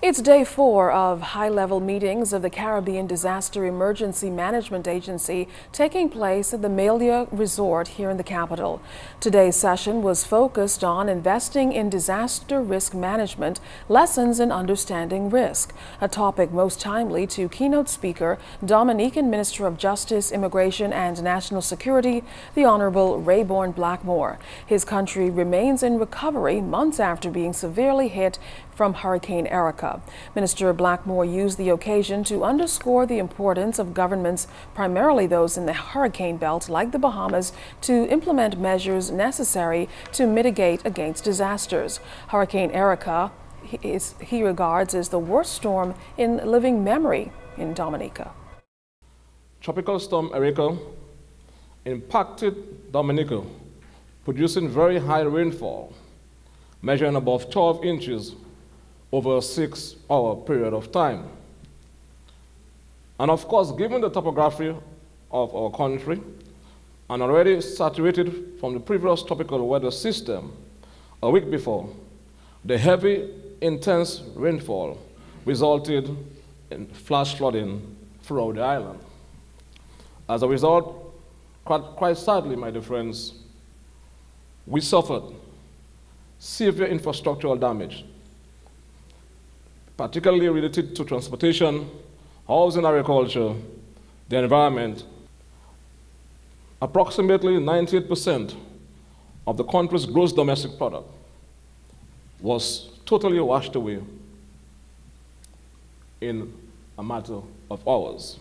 It's day 4 of high-level meetings of the Caribbean Disaster Emergency Management Agency taking place at the Melia Resort here in the capital. Today's session was focused on investing in disaster risk management, lessons in understanding risk, a topic most timely to keynote speaker, Dominican Minister of Justice, Immigration and National Security, the Honorable Rayborn Blackmore. His country remains in recovery months after being severely hit from Hurricane Erika. Minister Blackmore used the occasion to underscore the importance of governments, primarily those in the hurricane belt like the Bahamas, to implement measures necessary to mitigate against disasters. Hurricane Erika he regards as the worst storm in living memory in Dominica. Tropical storm Erika impacted Dominica, producing very high rainfall, measuring above 12 inches over a 6-hour period of time. And of course, given the topography of our country, and already saturated from the previous tropical weather system a week before, the heavy, intense rainfall resulted in flash flooding throughout the island. As a result, quite sadly, my dear friends, we suffered severe infrastructural damage, particularly related to transportation, housing, agriculture, the environment. Approximately 98% of the country's gross domestic product was totally washed away in a matter of hours.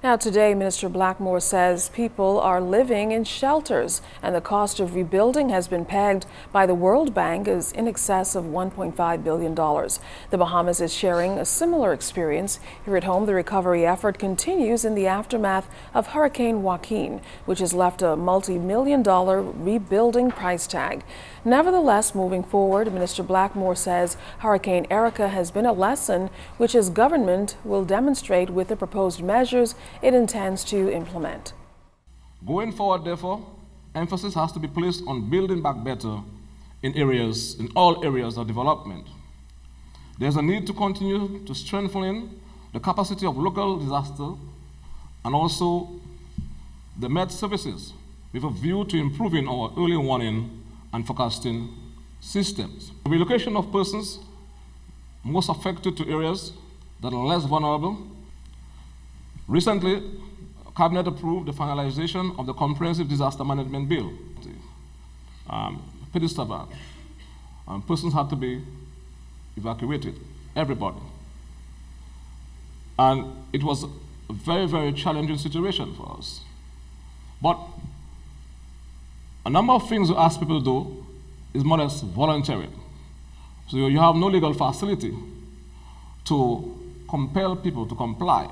Now today, Minister Blackmore says people are living in shelters and the cost of rebuilding has been pegged by the World Bank as in excess of $1.5 billion. The Bahamas is sharing a similar experience. Here at home, the recovery effort continues in the aftermath of Hurricane Joaquin, which has left a multi-million-dollar rebuilding price tag. Nevertheless, moving forward, Minister Blackmore says Hurricane Erika has been a lesson which his government will demonstrate with the proposed measures it intends to implement. Going forward, therefore, emphasis has to be placed on building back better in all areas of development. There's a need to continue to strengthen the capacity of local disaster and also the Met services with a view to improving our early warning and forecasting systems. The relocation of persons most affected to areas that are less vulnerable. Recently, Cabinet approved the finalization of the Comprehensive Disaster Management Bill. Persons had to be evacuated, everybody. And it was a very, very challenging situation for us. But a number of things we ask people to do is more or less voluntary. So you have no legal facility to compel people to comply.